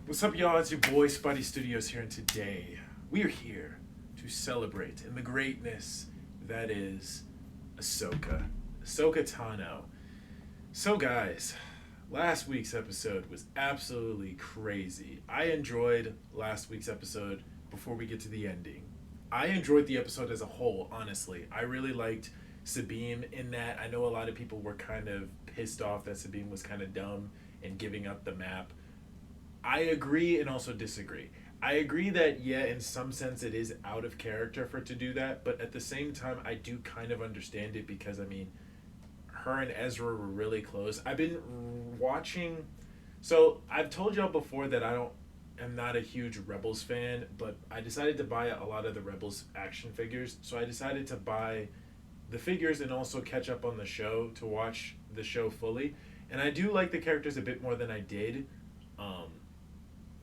What's up, y'all? It's your boy Spidey Studios here, and today we are here to celebrate in the greatness that is Ahsoka Tano. So, guys, last week's episode was absolutely crazy. I enjoyed last week's episode. Before we get to the ending, I enjoyed the episode as a whole. Honestly, I really liked Sabine in that. I know a lot of people were kind of pissed off that Sabine was kind of dumb and giving up the map. I agree and also disagree. I agree that, yeah, in some sense it is out of character for it to do that, but at the same time, I do kind of understand it because, I mean, her and Ezra were really close. I've been watching... So, I've told y'all before that I'm not a huge Rebels fan, but I decided to buy a lot of the Rebels action figures, so I decided to buy the figures and also catch up on the show to watch the show fully. And I do like the characters a bit more than I did.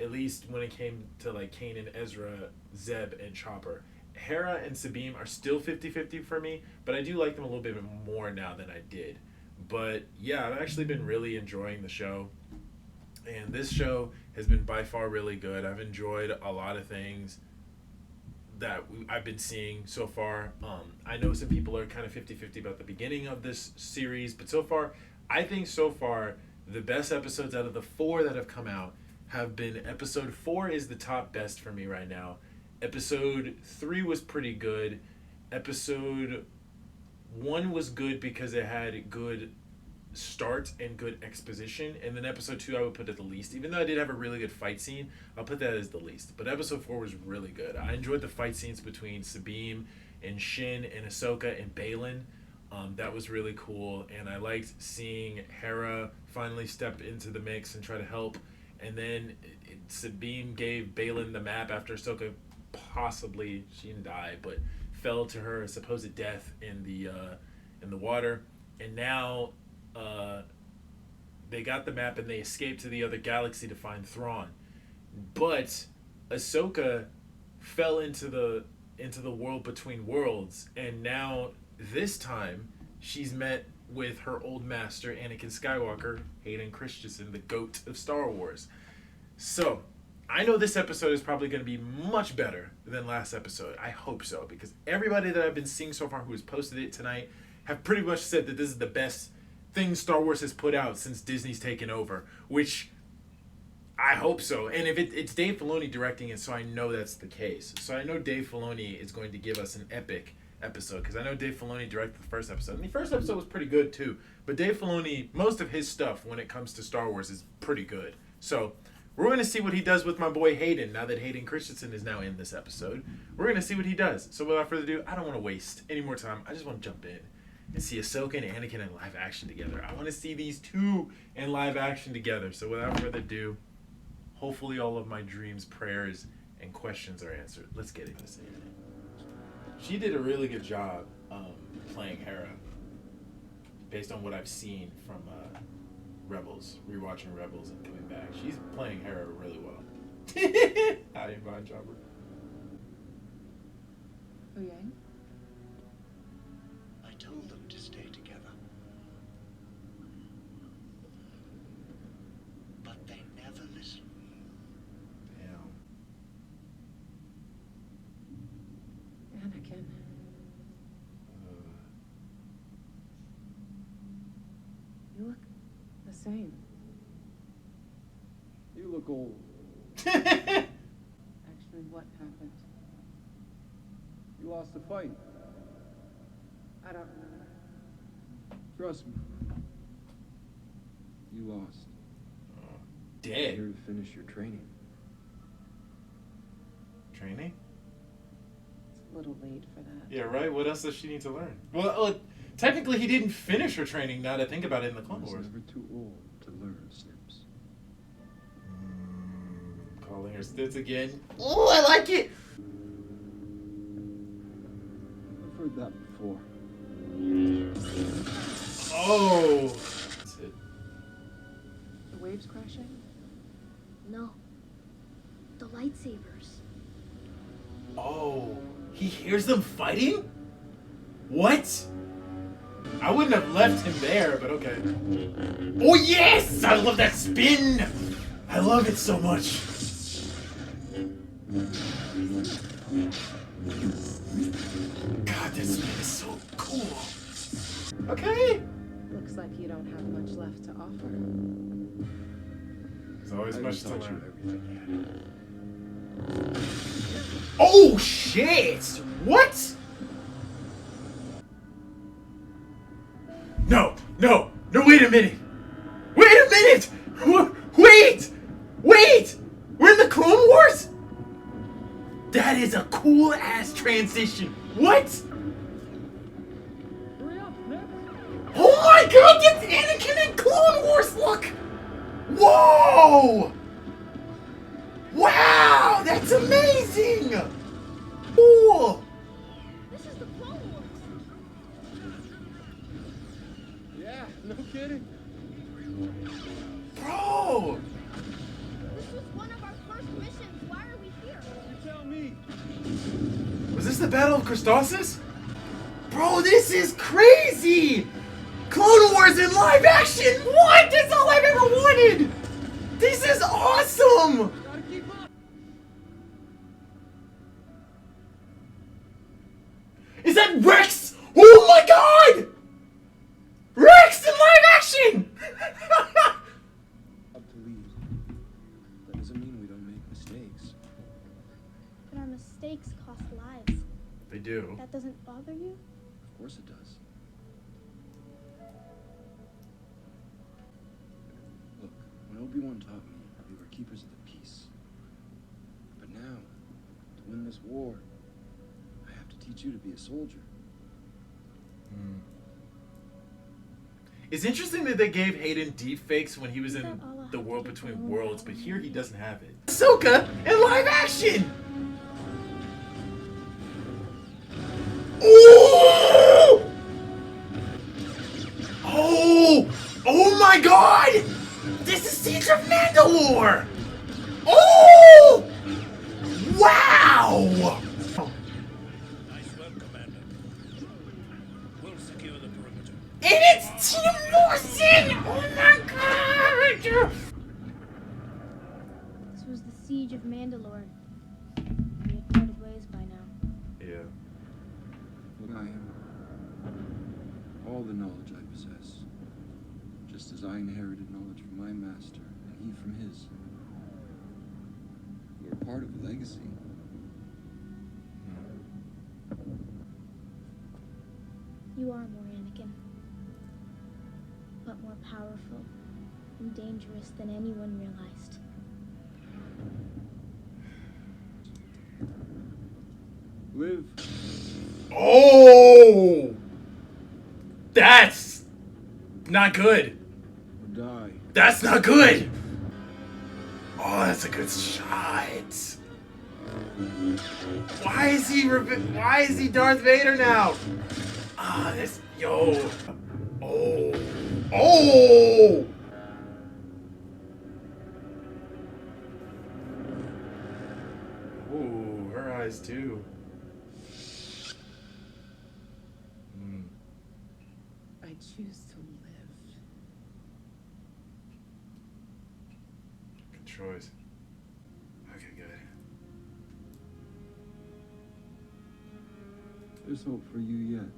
At least when it came to like Kanan, Ezra, Zeb, and Chopper. Hera and Sabine are still 50-50 for me, but I do like them a little bit more now than I did. But yeah, I've actually been really enjoying the show. And this show has been by far really good. I've enjoyed a lot of things that I've been seeing so far. I know some people are kind of 50-50 about the beginning of this series, but so far, I think so far, the best episodes out of the 4 that have come out have been episode 4 is the top best for me right now. Episode 3 was pretty good. Episode 1 was good because it had good start and good exposition. And then episode 2 I would put at the least. Even though I did have a really good fight scene, I'll put that as the least. But episode 4 was really good. I enjoyed the fight scenes between Sabine and Shin and Ahsoka and Baylan. That was really cool. And I liked seeing Hera finally step into the mix and try to help. And then Sabine gave Baylan the map after Ahsoka possibly, she didn't die, but fell to her supposed death in the water. And now they got the map and they escaped to the other galaxy to find Thrawn. But Ahsoka fell into the world between worlds, and now this time she's met with her old master, Anakin Skywalker, Hayden Christensen, the GOAT of Star Wars. So, I know this episode is probably going to be much better than last episode. I hope so, because everybody that I've been seeing so far who has posted it tonight have pretty much said that this is the best thing Star Wars has put out since Disney's taken over, which I hope so. And if it's Dave Filoni directing it, so I know that's the case. So I know Dave Filoni is going to give us an epic episode, because I know Dave Filoni directed the first episode, and the first episode was pretty good too, but Dave Filoni, most of his stuff when it comes to Star Wars is pretty good. So we're going to see what he does with my boy Hayden, now that Hayden Christensen is now in this episode. We're going to see what he does. So without further ado, I don't want to waste any more time. I just want to jump in and see Ahsoka and Anakin in live action together. I want to see these two in live action together. So without further ado, hopefully all of my dreams, prayers, and questions are answered. Let's get into this. She did a really good job playing Hera, based on what I've seen from Rebels, rewatching Rebels and coming back. She's playing Hera really well. I didn't mind Chopper. Oh, yeah? I told them to stay together. But they never listen. Anakin. You look the same. You look old. Actually, what happened? You lost the fight. I don't remember. Trust me. You lost. Dead. You're here to finish your training. Training? It's a little late for that. Yeah, right? What else does she need to learn? Well, technically he didn't finish her training, now that I think about it, in the Clone Wars. Never too old to learn, Snips. Calling her Stitz again. Oh, I like it! I've heard that before. Oh! That's it. The waves crashing? No. The lightsabers. Oh, he hears them fighting? What? I wouldn't have left him there, but okay. Oh yes! I love that spin! I love it so much. God, this man is so cool. Okay. Looks like you don't have much left to offer. There's always I much to taught you learn. everything. Oh shit! What? No, no, no, wait a minute! Wait a minute! Wait! Wait! We're in the Clone Wars? That is a cool ass transition. What? Oh my god, that's Anakin in Clone Wars look! Whoa! Wow, that's amazing! Cool! This is the Clone Wars. Yeah, no kidding. Bro! This was one of our first missions. Why are we here? You tell me. Was this the Battle of Christosis? Bro, this is crazy! Clone Wars in live action! What? That's all I've ever wanted! This is awesome! Gotta keep up. Is that Rex? Oh my god! Rex in live action! Up to lead. That doesn't mean we don't make mistakes. But our mistakes cost lives. They do. That doesn't bother you? Of course it does. Look, when Obi-Wan taught me, we were keepers of the peace. But now, to win this war, I have to teach you to be a soldier. It's interesting that they gave Hayden deepfakes when he was Is in that all I the have World to Between do? Worlds, but here he doesn't have it. Ahsoka in live action! Ooh! Oh! Oh my god! This is Siege of Mandalore! Oh! Wow! Nice work, Commander. We'll secure the perimeter. And it's Tim Morrison! Oh my god! This was the Siege of Mandalore. We had parted ways by now. Yeah. Look, I am. All the knowledge I possess. Just as I inherited knowledge from my master, and he from his. We're part of a legacy. You are more Anakin. But more powerful and dangerous than anyone realized. Live. Oh! That's not good. Or die. That's not good. Oh, that's a good shot. Why is he Darth Vader now? Ah, this yo. Oh. Oh. Ooh, her eyes too. I choose to live. Good choice. Okay, good. There's hope for you yet.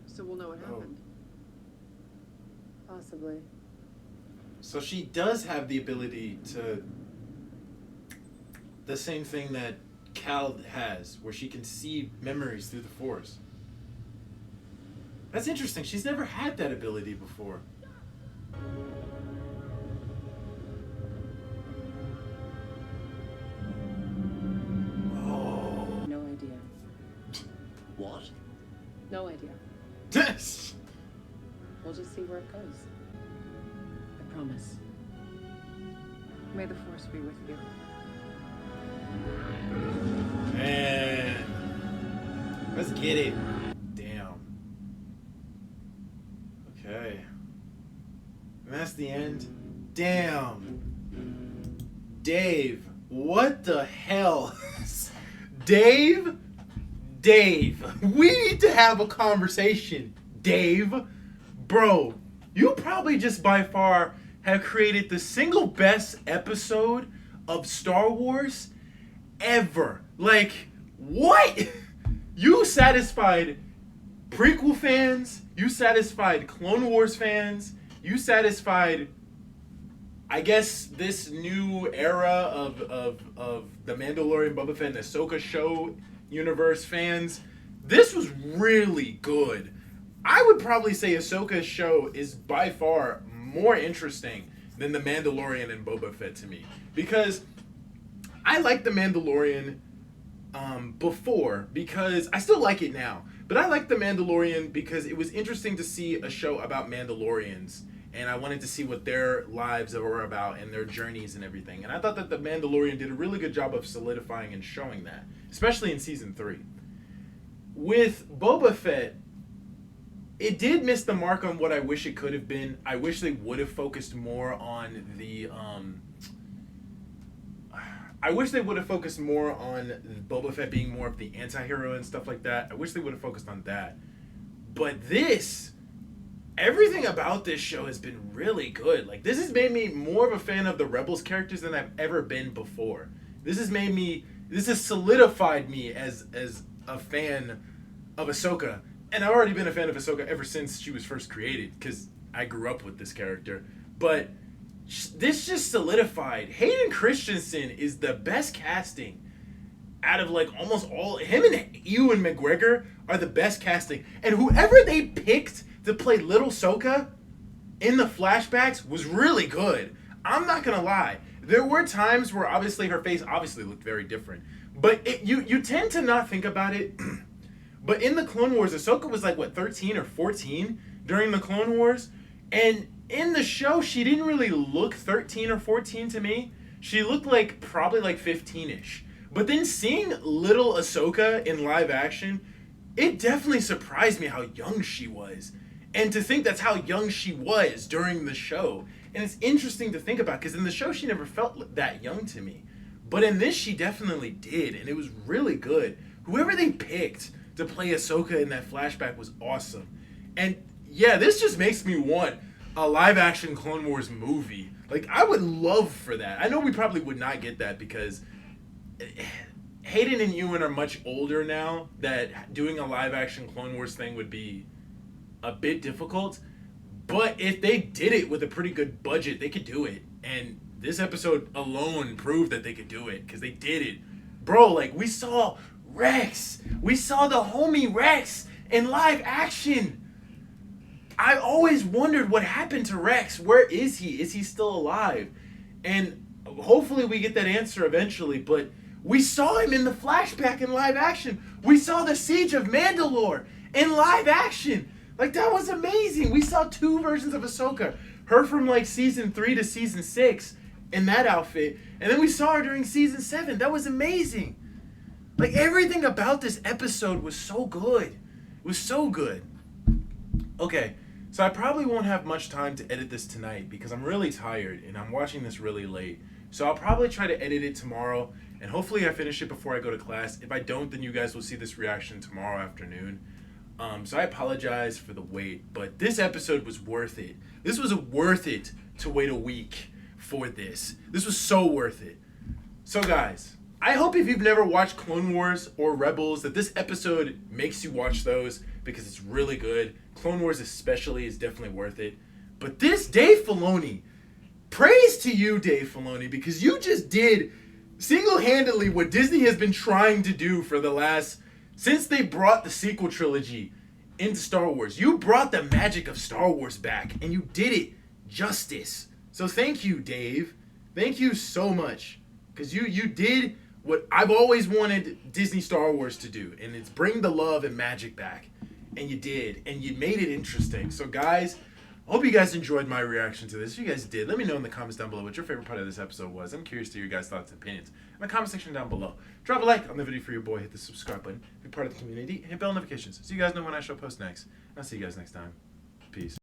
So we'll know what Oh. happened. Possibly. So she does have the ability to. The same thing that Cal has, where she can see memories through the Force. That's interesting. She's never had that ability before. Oh. No idea. What? No idea. Yes. We'll just see where it goes. I promise. May the Force be with you. Man. Let's get it. Damn. Okay. And that's the end. Damn. Dave, what the hell? Dave, we need to have a conversation. Dave, bro, you probably just by far have created the single best episode of Star Wars ever. Like, what? You satisfied prequel fans, you satisfied Clone Wars fans, you satisfied, I guess, this new era of the Mandalorian, Boba Fett, and Ahsoka show universe fans. This was really good. I would probably say Ahsoka's show is by far more interesting than the Mandalorian and Boba Fett to me, because I liked the Mandalorian before, because I still like it now, but I liked the Mandalorian because it was interesting to see a show about Mandalorians, and I wanted to see what their lives were about and their journeys and everything. And I thought that the Mandalorian did a really good job of solidifying and showing that, especially in season 3. With Boba Fett, it did miss the mark on what I wish it could have been. I wish they would have focused more on the I wish they would have focused more on Boba Fett being more of the anti-hero and stuff like that. I wish they would have focused on that. But everything about this show has been really good. Like, this has made me more of a fan of the Rebels characters than I've ever been before. This has solidified me as a fan of Ahsoka. And I've already been a fan of Ahsoka ever since she was first created, because I grew up with this character. But this just solidified. Hayden Christensen is the best casting out of like almost all. Him and Ewan McGregor are the best casting. And whoever they picked to play Little Ahsoka in the flashbacks was really good. I'm not gonna lie. There were times where obviously her face obviously looked very different, but you tend to not think about it. But in the Clone Wars, Ahsoka was like, what, 13 or 14 during the Clone Wars? And in the show, she didn't really look 13 or 14 to me. She looked like probably like 15-ish. But then seeing little Ahsoka in live action, it definitely surprised me how young she was. And to think that's how young she was during the show. And it's interesting to think about, because in the show, she never felt that young to me. But in this, she definitely did. And it was really good. Whoever they picked to play Ahsoka in that flashback was awesome. And yeah, this just makes me want a live-action Clone Wars movie. Like, I would love for that. I know we probably would not get that because Hayden and Ewan are much older now, that doing a live-action Clone Wars thing would be a bit difficult. But if they did it with a pretty good budget, they could do it. And this episode alone proved that they could do it, because they did it. Bro, like, we saw Rex. We saw the homie Rex in live action. I always wondered what happened to Rex. Where is he? Is he still alive? And hopefully we get that answer eventually, but we saw him in the flashback in live action. We saw the Siege of Mandalore in live action. Like, that was amazing. We saw 2 versions of Ahsoka. Her from like season 3 to season 6 in that outfit. And then we saw her during season 7. That was amazing. Like, everything about this episode was so good. It was so good. Okay, so I probably won't have much time to edit this tonight because I'm really tired and I'm watching this really late. So I'll probably try to edit it tomorrow, and hopefully I finish it before I go to class. If I don't, then you guys will see this reaction tomorrow afternoon. So I apologize for the wait, but this episode was worth it. This was worth it to wait a week for this. This was so worth it. So guys, I hope if you've never watched Clone Wars or Rebels that this episode makes you watch those, because it's really good. Clone Wars especially is definitely worth it. But this, Dave Filoni, praise to you, Dave Filoni, because you just did single-handedly what Disney has been trying to do for the last, since they brought the sequel trilogy into Star Wars. You brought the magic of Star Wars back, and you did it justice. So thank you, Dave. Thank you so much, because you did what I've always wanted Disney Star Wars to do, and it's bring the love and magic back. And you did, and you made it interesting. So guys, I hope you guys enjoyed my reaction to this. If you guys did, let me know in the comments down below what your favorite part of this episode was. I'm curious to hear your guys' thoughts and opinions in the comment section down below. Drop a like on the video for your boy, hit the subscribe button, be part of the community, hit bell notifications so you guys know when I shall post next. And I'll see you guys next time. Peace.